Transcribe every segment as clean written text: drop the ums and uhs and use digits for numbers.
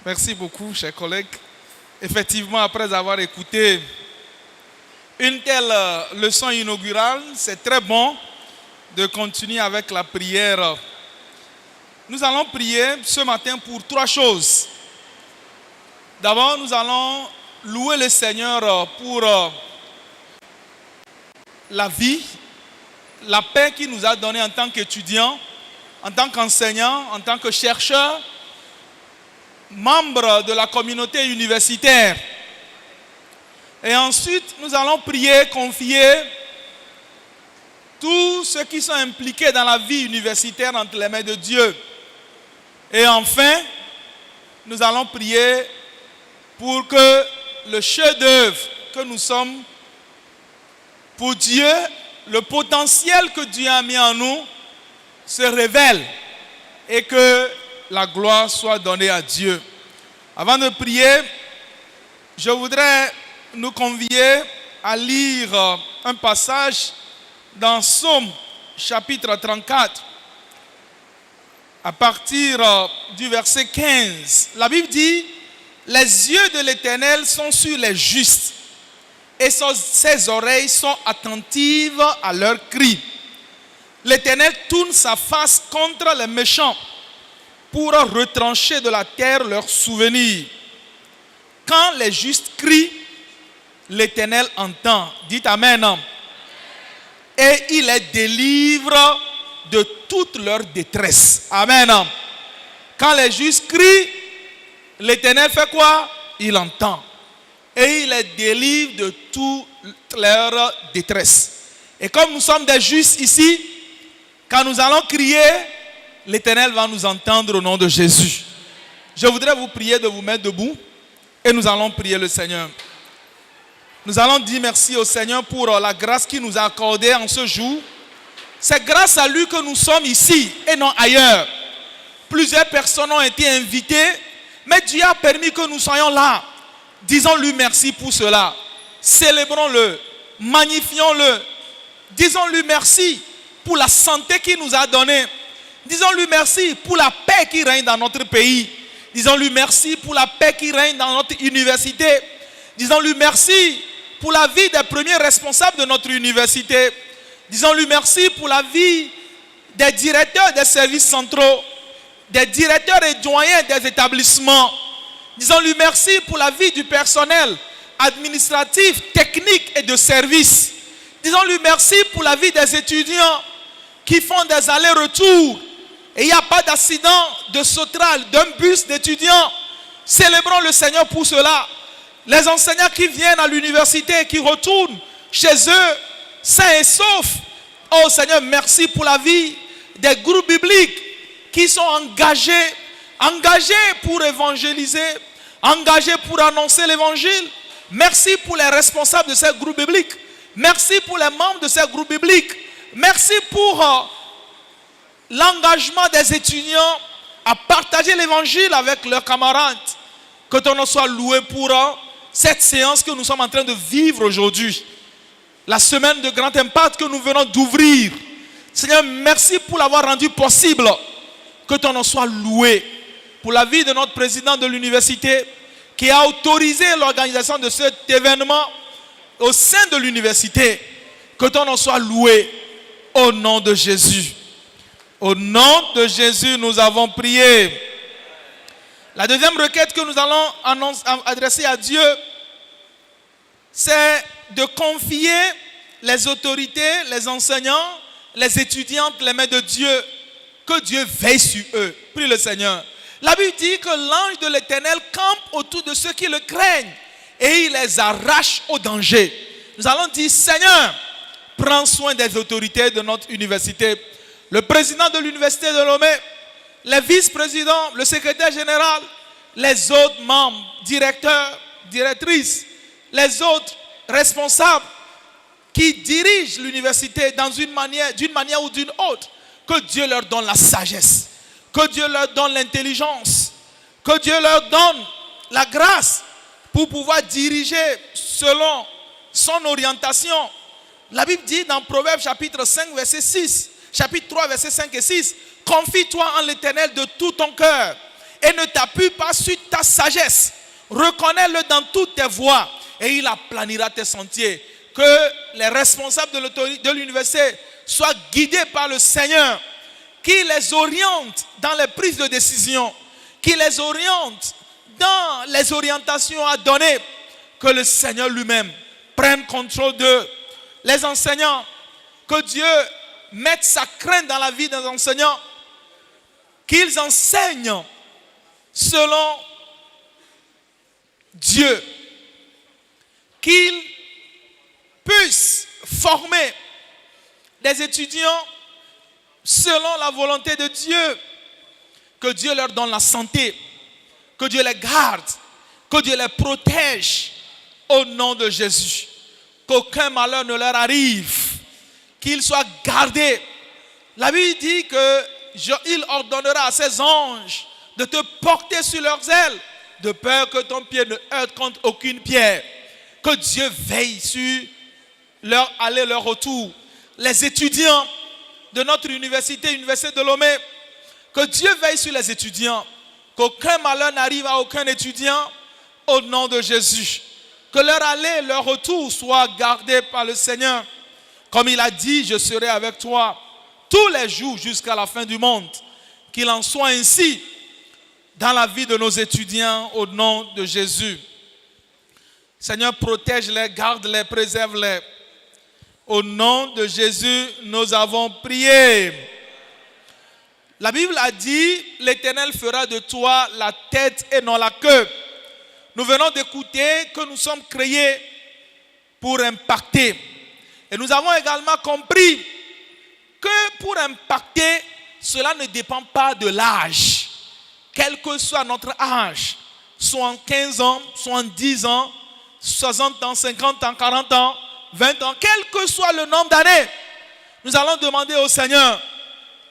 Merci beaucoup, chers collègues. Effectivement, après avoir écouté une telle leçon inaugurale, c'est très bon de continuer avec la prière. Nous allons prier ce matin pour trois choses. D'abord, nous allons louer le Seigneur pour la vie, la paix qu'il nous a donnée en tant qu'étudiants, en tant qu'enseignants, en tant que chercheurs, membres de la communauté universitaire. Et ensuite, nous allons prier, confier tous ceux qui sont impliqués dans la vie universitaire entre les mains de Dieu. Et enfin, nous allons prier pour que le chef-d'œuvre que nous sommes, pour Dieu, le potentiel que Dieu a mis en nous, se révèle et que la gloire soit donnée à Dieu. Avant de prier, je voudrais nous convier à lire un passage dans Psaume chapitre 34, à partir du verset 15. La Bible dit: les yeux de l'Éternel sont sur les justes, et ses oreilles sont attentives à leurs cris. L'Éternel tourne sa face contre les méchants pour retrancher de la terre leurs souvenirs. Quand les justes crient, l'Éternel entend. Dites Amen. Et il les délivre de toute leur détresse. Amen. Quand les justes crient, l'Éternel fait quoi? Il entend. Et il les délivre de toute leur détresse. Et comme nous sommes des justes ici, quand nous allons crier, l'Éternel va nous entendre au nom de Jésus. Je voudrais vous prier de vous mettre debout et nous allons prier le Seigneur. Nous allons dire merci au Seigneur pour la grâce qu'il nous a accordée en ce jour. C'est grâce à lui que nous sommes ici et non ailleurs. Plusieurs personnes ont été invitées, mais Dieu a permis que nous soyons là. Disons-lui merci pour cela. Célébrons-le, magnifions-le. Disons-lui merci pour la santé qu'il nous a donnée. Disons-lui merci pour la paix qui règne dans notre pays. Disons-lui merci pour la paix qui règne dans notre université. Disons-lui merci pour la vie des premiers responsables de notre université. Disons-lui merci pour la vie des directeurs des services centraux, des directeurs et doyens des établissements. Disons-lui merci pour la vie du personnel administratif, technique et de service. Disons-lui merci pour la vie des étudiants qui font des allers-retours. Et il n'y a pas d'accident de sauterelle d'un bus d'étudiants. Célébrons le Seigneur pour cela. Les enseignants qui viennent à l'université, qui retournent chez eux, sains et saufs. Oh Seigneur, merci pour la vie des groupes bibliques qui sont engagés pour évangéliser, engagés pour annoncer l'évangile. Merci pour les responsables de ces groupes bibliques. Merci pour les membres de ces groupes bibliques. Merci pour l'engagement des étudiants à partager l'évangile avec leurs camarades. Que ton nom soit loué pour cette séance que nous sommes en train de vivre aujourd'hui. La semaine de grand impact que nous venons d'ouvrir. Seigneur, merci pour l'avoir rendu possible. Que ton nom soit loué pour la vie de notre président de l'université qui a autorisé l'organisation de cet événement au sein de l'université. Que ton nom soit loué au nom de Jésus. Au nom de Jésus, nous avons prié. La deuxième requête que nous allons adresser à Dieu, c'est de confier les autorités, les enseignants, les étudiants entre les mains de Dieu. Que Dieu veille sur eux. Prie le Seigneur. La Bible dit que l'ange de l'Éternel campe autour de ceux qui le craignent et il les arrache au danger. Nous allons dire: Seigneur, prends soin des autorités de notre université. Le président de l'université de Lomé, les vice-présidents, le secrétaire général, les autres membres, directeurs, directrices, les autres responsables qui dirigent l'université d'une manière ou d'une autre. Que Dieu leur donne la sagesse, que Dieu leur donne l'intelligence, que Dieu leur donne la grâce pour pouvoir diriger selon son orientation. La Bible dit dans Proverbes chapitre 5 verset 6, chapitre 3 verset 5 et 6, confie-toi en l'Éternel de tout ton cœur et ne t'appuie pas sur ta sagesse. Reconnais-le dans toutes tes voies et il aplanira tes sentiers. Que les responsables de l'université soient guidés par le Seigneur, qui les oriente dans les prises de décision, qui les oriente dans les orientations à donner, que le Seigneur lui-même prenne contrôle d'eux. Les enseignants, que Dieu mette sa crainte dans la vie des enseignants, qu'ils enseignent selon Dieu, qu'ils puissent former des étudiants selon la volonté de Dieu, que Dieu leur donne la santé, que Dieu les garde, que Dieu les protège au nom de Jésus, qu'aucun malheur ne leur arrive, qu'ils soient gardés. La Bible dit qu'il ordonnera à ses anges de te porter sur leurs ailes, de peur que ton pied ne heurte contre aucune pierre. Que Dieu veille sur leur aller, leur retour. Les étudiants de notre université de Lomé, que Dieu veille sur les étudiants, qu'aucun malheur n'arrive à aucun étudiant au nom de Jésus. Que leur aller, leur retour soient gardés par le Seigneur. Comme il a dit, je serai avec toi tous les jours jusqu'à la fin du monde. Qu'il en soit ainsi dans la vie de nos étudiants au nom de Jésus. Seigneur, protège-les, garde-les, préserve-les. Au nom de Jésus, nous avons prié. La Bible a dit, l'Éternel fera de toi la tête et non la queue. Nous venons d'écouter que nous sommes créés pour impacter. Et nous avons également compris que pour impacter, cela ne dépend pas de l'âge. Quel que soit notre âge, soit en 15 ans, soit en 10 ans, 60 ans, 50 ans, 40 ans, 20 ans, quel que soit le nombre d'années, nous allons demander au Seigneur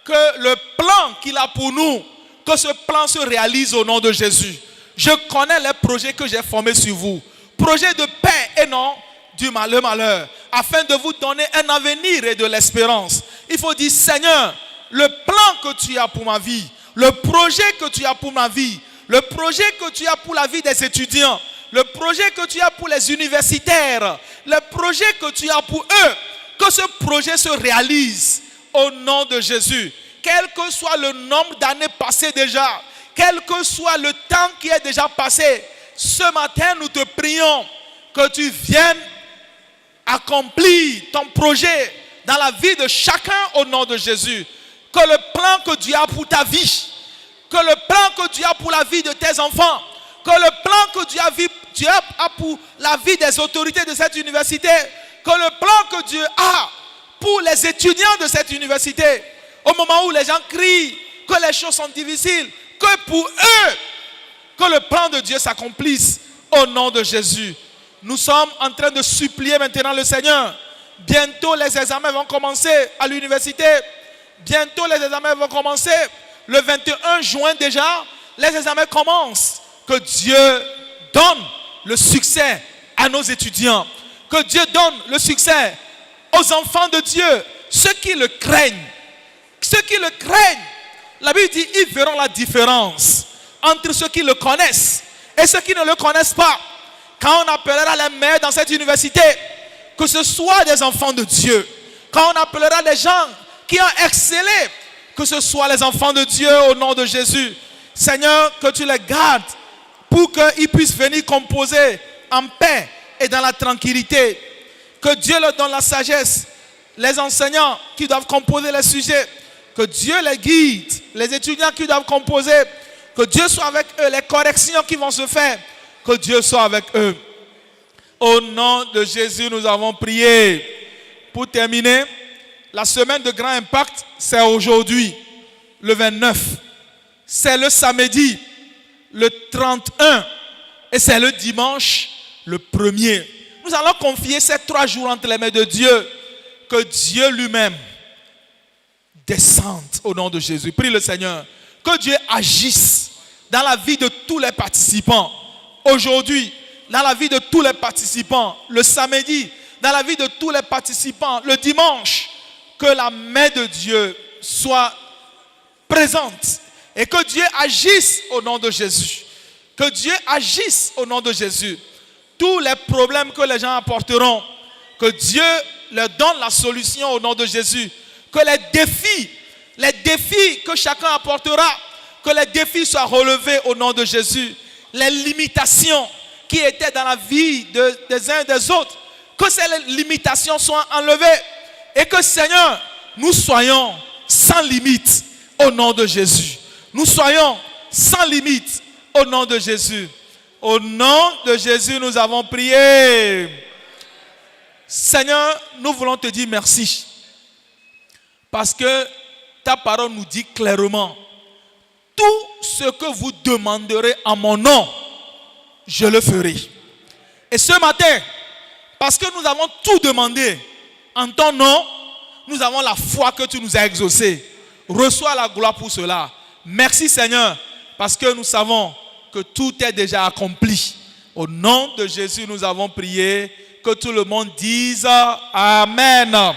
que le plan qu'il a pour nous, que ce plan se réalise au nom de Jésus. Je connais les projets que j'ai formés sur vous. Projets de paix et non du malheur, afin de vous donner un avenir et de l'espérance. Il faut dire, Seigneur, le plan que tu as pour ma vie, le projet que tu as pour ma vie, le projet que tu as pour la vie des étudiants, le projet que tu as pour les universitaires, le projet que tu as pour eux, que ce projet se réalise au nom de Jésus. Quel que soit le nombre d'années passées déjà, quel que soit le temps qui est déjà passé, ce matin nous te prions que tu viennes accomplir ton projet dans la vie de chacun au nom de Jésus. Que le plan que Dieu a pour ta vie, que le plan que Dieu a pour la vie de tes enfants, que le plan que Dieu a pour la vie des autorités de cette université, que le plan que Dieu a pour les étudiants de cette université, au moment où les gens crient que les choses sont difficiles, que pour eux, que le plan de Dieu s'accomplisse au nom de Jésus. Nous sommes en train de supplier maintenant le Seigneur. Bientôt les examens vont commencer à l'université. Bientôt les examens vont commencer. Le 21 juin déjà, les examens commencent. Que Dieu donne le succès à nos étudiants. Que Dieu donne le succès aux enfants de Dieu. Ceux qui le craignent. Ceux qui le craignent. La Bible dit, ils verront la différence entre ceux qui le connaissent et ceux qui ne le connaissent pas. Quand on appellera les mères dans cette université, que ce soit des enfants de Dieu. Quand on appellera les gens qui ont excellé, que ce soit les enfants de Dieu au nom de Jésus. Seigneur, que tu les gardes pour qu'ils puissent venir composer en paix et dans la tranquillité. Que Dieu leur donne la sagesse. Les enseignants qui doivent composer les sujets, que Dieu les guide. Les étudiants qui doivent composer, que Dieu soit avec eux. Les corrections qui vont se faire, que Dieu soit avec eux. Au nom de Jésus, nous avons prié. Pour terminer, la semaine de grand impact, c'est aujourd'hui, le 29. C'est le samedi, le 31. Et c'est le dimanche, le 1er. Nous allons confier ces 3 jours entre les mains de Dieu. Que Dieu lui-même descende au nom de Jésus. Prie le Seigneur. Que Dieu agisse dans la vie de tous les participants. Aujourd'hui, dans la vie de tous les participants. Le samedi, dans la vie de tous les participants. Le dimanche, que la main de Dieu soit présente. Et que Dieu agisse au nom de Jésus. Que Dieu agisse au nom de Jésus. Tous les problèmes que les gens apporteront, que Dieu leur donne la solution au nom de Jésus. Que les défis que chacun apportera, que les défis soient relevés au nom de Jésus. Les limitations qui étaient dans la vie des uns et des autres, que ces limitations soient enlevées. Et que Seigneur, nous soyons sans limite au nom de Jésus. Nous soyons sans limite au nom de Jésus. Au nom de Jésus, nous avons prié. Seigneur, nous voulons te dire merci. Parce que ta parole nous dit clairement, tout ce que vous demanderez en mon nom, je le ferai. Et ce matin, parce que nous avons tout demandé en ton nom, nous avons la foi que tu nous as exaucée. Reçois la gloire pour cela. Merci Seigneur, parce que nous savons que tout est déjà accompli. Au nom de Jésus, nous avons prié. Que tout le monde dise Amen.